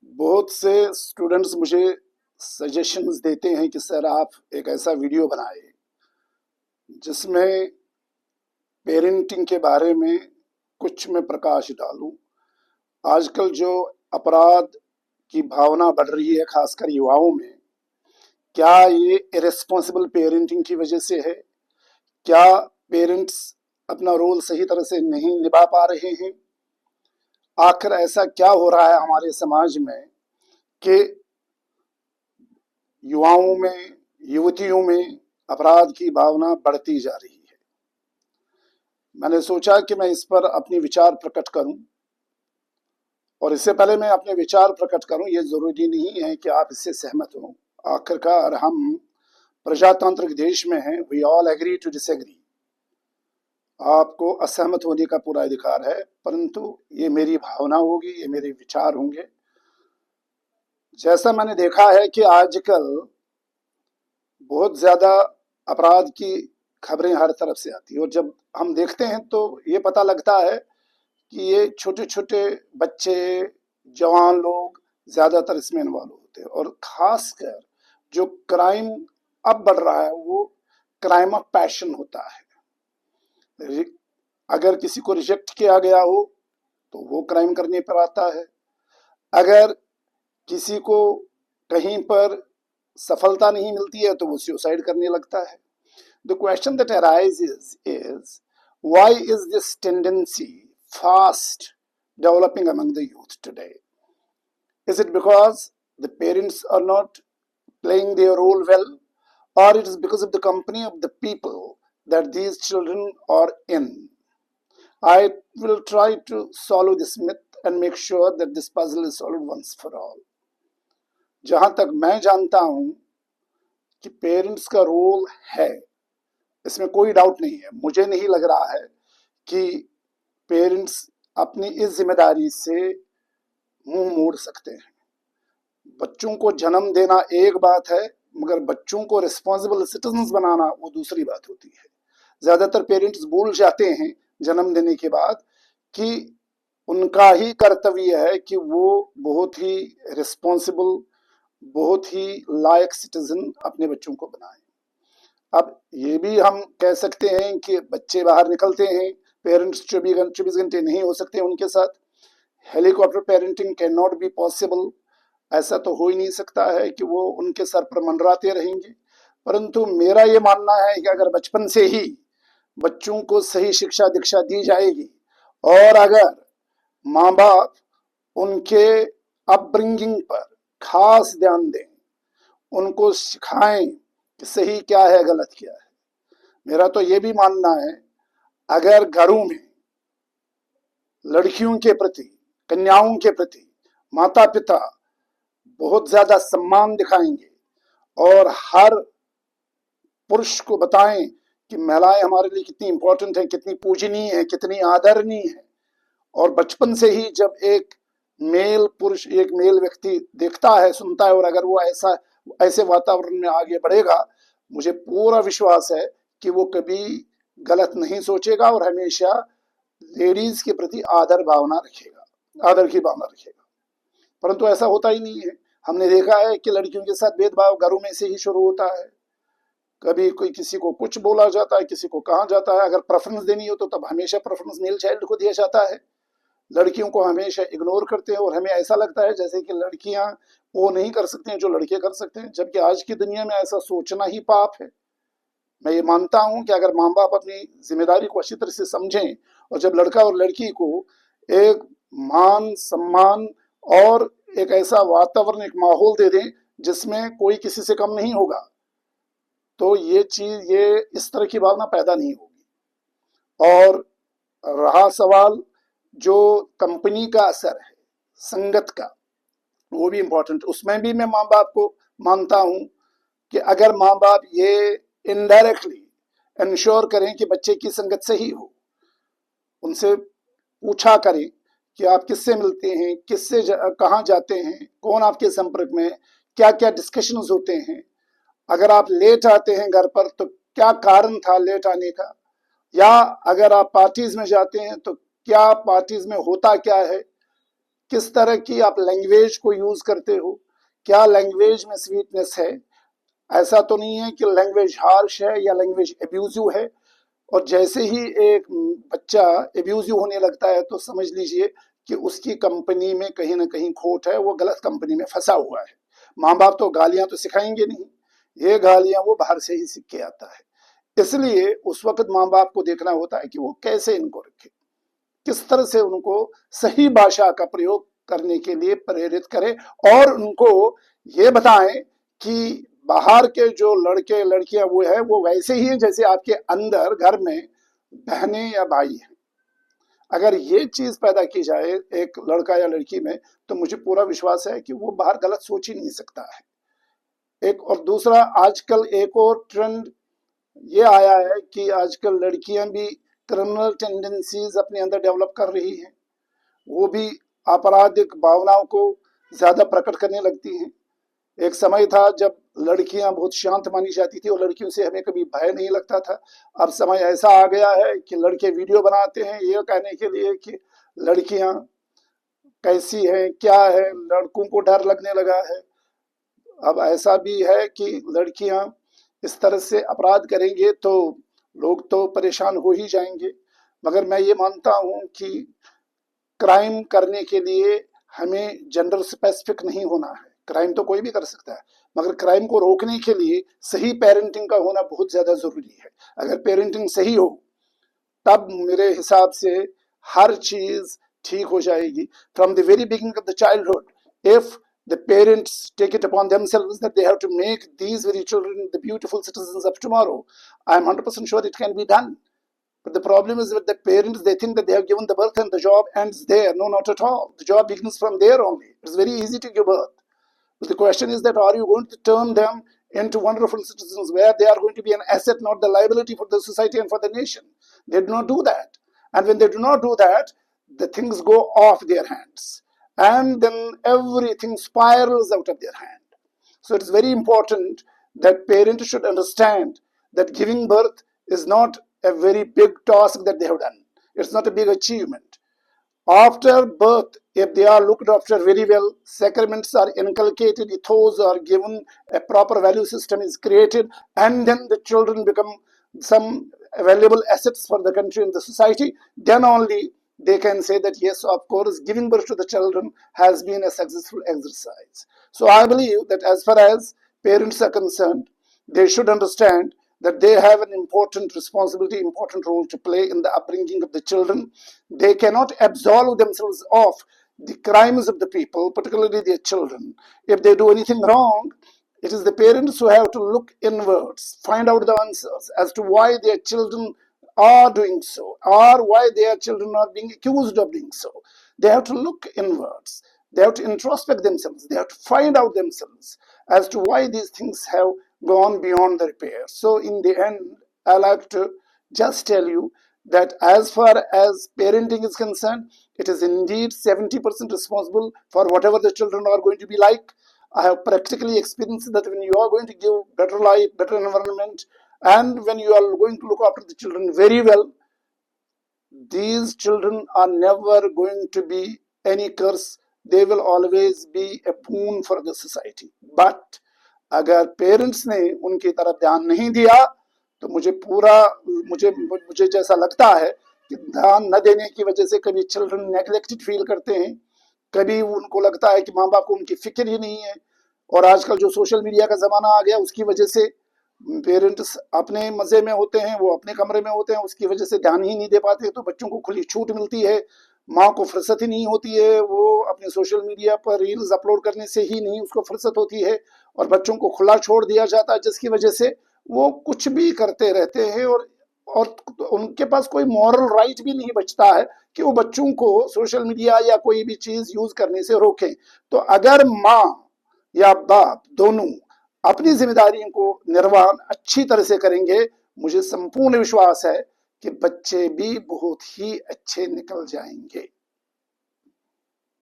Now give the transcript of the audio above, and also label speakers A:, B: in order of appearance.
A: बहुत से स्टूडेंट्स मुझे सजेशंस देते हैं कि सर आप एक ऐसा वीडियो बनाए जिसमें पेरेंटिंग के बारे में कुछ मैं प्रकाश डालूं। आजकल जो अपराध की भावना बढ़ रही है खासकर युवाओं में, क्या ये इरेस्पॉन्सिबल पेरेंटिंग की वजह से है? क्या पेरेंट्स अपना रोल सही तरह से नहीं निभा पा रहे हैं? आखिर ऐसा क्या हो रहा है हमारे समाज में कि युवाओं में, युवतियों में अपराध की भावना बढ़ती जा रही है? मैंने सोचा कि मैं इस पर अपनी विचार प्रकट करूं, और इससे पहले मैं अपने विचार प्रकट करूं, ये जरूरी नहीं है कि आप इससे सहमत हों। आखिरकार हम प्रजातांत्रिक देश में हैं। We all agree to disagree. आपको असहमत होने का पूरा अधिकार है, परंतु ये मेरी भावना होगी, ये मेरे विचार होंगे। जैसा मैंने देखा है कि आजकल बहुत ज्यादा अपराध की खबरें हर तरफ से आती है, और जब हम देखते हैं तो ये पता लगता है कि ये छोटे छोटे बच्चे, जवान लोग ज्यादातर इसमें इन्वॉल्व होते हैं। और खासकर जो क्राइम अब बढ़ रहा है वो क्राइम ऑफ पैशन होता है। अगर किसी को रिजेक्ट किया गया हो तो वो क्राइम करने पर आता है। अगर किसी को कहीं पर सफलता नहीं मिलती है तो वो सुसाइड करने लगता है। The question that arises is why is this tendency fast developing among the youth today? Is it because the parents are not playing their role well, or it is because of the company of the people that these children are in? I will try to solve this myth and make sure that this puzzle is solved once for all. जहां तक मैं जानता हूं कि parents का role है, इसमें कोई डाउट नहीं है। मुझे नहीं लग रहा है कि पेरेंट्स अपनी इस जिम्मेदारी से मुंह मोड़ सकते हैं। बच्चों को जन्म देना एक बात है, मगर बच्चों को रिस्पॉन्सिबल सिटीजन्स बनाना वो दूसरी बात होती है। ज्यादातर पेरेंट्स भूल जाते हैं जन्म देने के बाद कि उनका ही कर्तव्य है कि वो बहुत ही रिस्पॉन्सिबल, बहुत ही लायक सिटीजन अपने बच्चों को बनाएं। अब ये भी हम कह सकते हैं कि बच्चे बाहर निकलते हैं, पेरेंट्स 24 घंटे नहीं हो सकते उनके साथ। Helicopter parenting can not be possible. ऐसा तो हो ही नहीं सकता है कि वो उनके सर पर मंडराते रहेंगे। परंतु मेरा ये मानना है कि अगर बचपन से ही बच्चों को सही शिक्षा दीक्षा दी जाएगी, और अगर माँ बाप उनके अपब्रिंगिंग पर खास ध्यान दें, उनको सिखाएं कि सही क्या है, गलत क्या है। मेरा तो ये भी मानना है, अगर घरों में लड़कियों के प्रति, कन्याओं के प्रति माता पिता बहुत ज्यादा सम्मान दिखाएंगे और हर पुरुष को बताएं कि महिलाएं हमारे लिए कितनी इंपॉर्टेंट है, कितनी पूजनीय है, कितनी आदरणीय है, और बचपन से ही जब एक मेल पुरुष, एक मेल व्यक्ति देखता है, सुनता है, और अगर वो ऐसे वातावरण में आगे बढ़ेगा, मुझे पूरा विश्वास है कि वो कभी गलत नहीं सोचेगा और हमेशा लेडीज के प्रति आदर की भावना रखेगा। परंतु ऐसा होता ही नहीं है। हमने देखा है कि लड़कियों के साथ भेदभाव घरों में से ही शुरू होता है। कभी कोई किसी को कुछ बोला जाता है, किसी को कहा जाता है। अगर प्रेफरेंस देनी हो तो तब हमेशा प्रेफरेंस मेल चाइल्ड को दिया जाता है। लड़कियों को हमेशा इग्नोर करते हैं, और हमें ऐसा लगता है जैसे कि लड़कियां वो नहीं कर सकते हैं जो लड़के कर सकते हैं, जबकि आज की दुनिया में ऐसा सोचना ही पाप है। मैं ये मानता हूं कि अगर माँ बाप अपनी जिम्मेदारी को अच्छी तरह से समझें, और जब लड़का और लड़की को एक मान सम्मान और एक ऐसा वातावरण, एक माहौल दे दें जिसमें कोई किसी से कम नहीं होगा, तो ये इस तरह की भावना पैदा नहीं होगी। और रहा सवाल जो कंपनी का असर है, संगत का, वो भी इंपॉर्टेंट। उसमें भी मैं माँ बाप को मानता हूं कि अगर माँ बाप ये इनडायरेक्टली इंश्योर करें कि बच्चे की संगत सही हो, उनसे पूछा करें कि आप किससे मिलते हैं, कहाँ जाते हैं, कौन आपके संपर्क में, क्या क्या डिस्कशंस होते हैं। अगर आप लेट आते हैं घर पर तो क्या कारण था लेट आने का, या अगर आप पार्टीज में जाते हैं तो क्या पार्टीज में होता क्या है, किस तरह की आप लैंग्वेज को यूज करते हो, क्या लैंग्वेज में स्वीटनेस है। ऐसा तो नहीं है कि लैंग्वेज हार्श है या लैंग्वेज एब्यूजिव है। और जैसे ही एक बच्चा एब्यूजिव होने लगता है तो समझ लीजिए कि उसकी कंपनी में कहीं ना कहीं खोट है, वो गलत कंपनी में फंसा हुआ है। माँ बाप तो गालियां तो सिखाएंगे नहीं, ये गालियां वो बाहर से ही सीख के आता है। इसलिए उस वक्त माँ बाप को देखना होता है कि वो कैसे इनको रखे, किस तरह से उनको सही भाषा का प्रयोग करने के लिए प्रेरित करें, और उनको ये बताएं कि बाहर के जो लड़के लड़कियां वो है वो वैसे ही है जैसे आपके अंदर घर में बहनें या भाई हैं। अगर ये चीज पैदा की जाए एक लड़का या लड़की में, तो मुझे पूरा विश्वास है कि वो बाहर गलत सोच ही नहीं सकता है। एक और दूसरा, आजकल एक और ट्रेंड ये आया है कि आजकल लड़कियां भी क्रिमिनल टेंडेंसीज अपने अंदर डेवलप कर रही हैं, वो भी आपराधिक भावनाओं को ज्यादा प्रकट करने लगती हैं। एक समय था जब लड़कियां बहुत शांत मानी जाती थी और लड़कियों से हमें कभी भय नहीं लगता था। अब समय ऐसा आ गया है कि लड़के वीडियो बनाते हैं ये कहने के लिए कि लड़कियां कैसी हैं क्या है, लड़कों को डर लगने लगा है। अब ऐसा भी है कि लड़कियां इस तरह से अपराध करेंगे तो लोग तो परेशान हो ही जाएंगे। मगर मैं ये मानता हूं कि क्राइम करने के लिए हमें जेंडर स्पेसिफिक नहीं होना है। क्राइम तो कोई भी कर सकता है, मगर क्राइम को रोकने के लिए सही पेरेंटिंग का होना बहुत ज्यादा जरूरी है। अगर पेरेंटिंग सही हो तब मेरे हिसाब से हर चीज ठीक हो जाएगी। From the very beginning of the childhood, if the parents take it upon themselves that they have to make these very children the beautiful citizens of tomorrow, I am 100% sure it can be done. But the problem is with the parents, they think that they have given the birth and the job ends there. No, not at all. The job begins from there only. It's very easy to give birth. But the question is that are you going to turn them into wonderful citizens where they are going to be an asset, not the liability for the society and for the nation? They do not do that. And when they do not do that, the things go off their hands. And then everything spirals out of their hand. So it's very important that parents should understand that giving birth is not a very big task that they have done. It's not a big achievement. After birth, if they are looked after very well, sacraments are inculcated, ethos are given, a proper value system is created, and then the children become some valuable assets for the country and the society, then only they can say that yes, of course, giving birth to the children has been a successful exercise. So I believe that as far as parents are concerned, they should understand that they have an important responsibility, important role to play in the upbringing of the children. They cannot absolve themselves of the crimes of the people, particularly their children. If they do anything wrong, it is the parents who have to look inwards, find out the answers as to why their children are doing so, or why their children are being accused of doing so. They have to look inwards. They have to introspect themselves. They have to find out themselves as to why these things have gone beyond the repair. So in the end, I like to just tell you that as far as parenting is concerned, it is indeed 70% responsible for whatever the children are going to be like. I have practically experienced that when you are going to give better life, better environment, and when you are going to look after the children very well, these children are never going to be any curse. They will always be a boon for the society. But अगर parents ने उनकी तरफ ध्यान नहीं दिया तो मुझे जैसा लगता है कि ध्यान न देने की वजह से कभी चिल्ड्रन नेग्लेक्टेड फील करते हैं, कभी उनको लगता है कि माँ बाप को उनकी फिक्र ही नहीं है। और आजकल जो सोशल मीडिया का जमाना आ गया उसकी वजह से पेरेंट्स अपने मजे में होते हैं, वो अपने कमरे में होते हैं, उसकी वजह से ध्यान ही नहीं दे पाते। तो बच्चों को खुली छूट मिलती है, माँ को फुर्सत ही नहीं होती है, वो अपने सोशल मीडिया पर रील्स अपलोड करने से ही नहीं उसको फुर्सत होती है, और बच्चों को खुला छोड़ दिया जाता है, जिसकी वजह से वो कुछ भी करते रहते हैं। और उनके पास कोई मॉरल राइट भी नहीं बचता है कि वो बच्चों को सोशल मीडिया या कोई भी चीज यूज करने से रोकें। तो अगर माँ या बाप दोनों अपनी जिम्मेदारियों को निर्वहन अच्छी तरह से करेंगे, मुझे संपूर्ण विश्वास है कि बच्चे भी बहुत ही अच्छे निकल जाएंगे।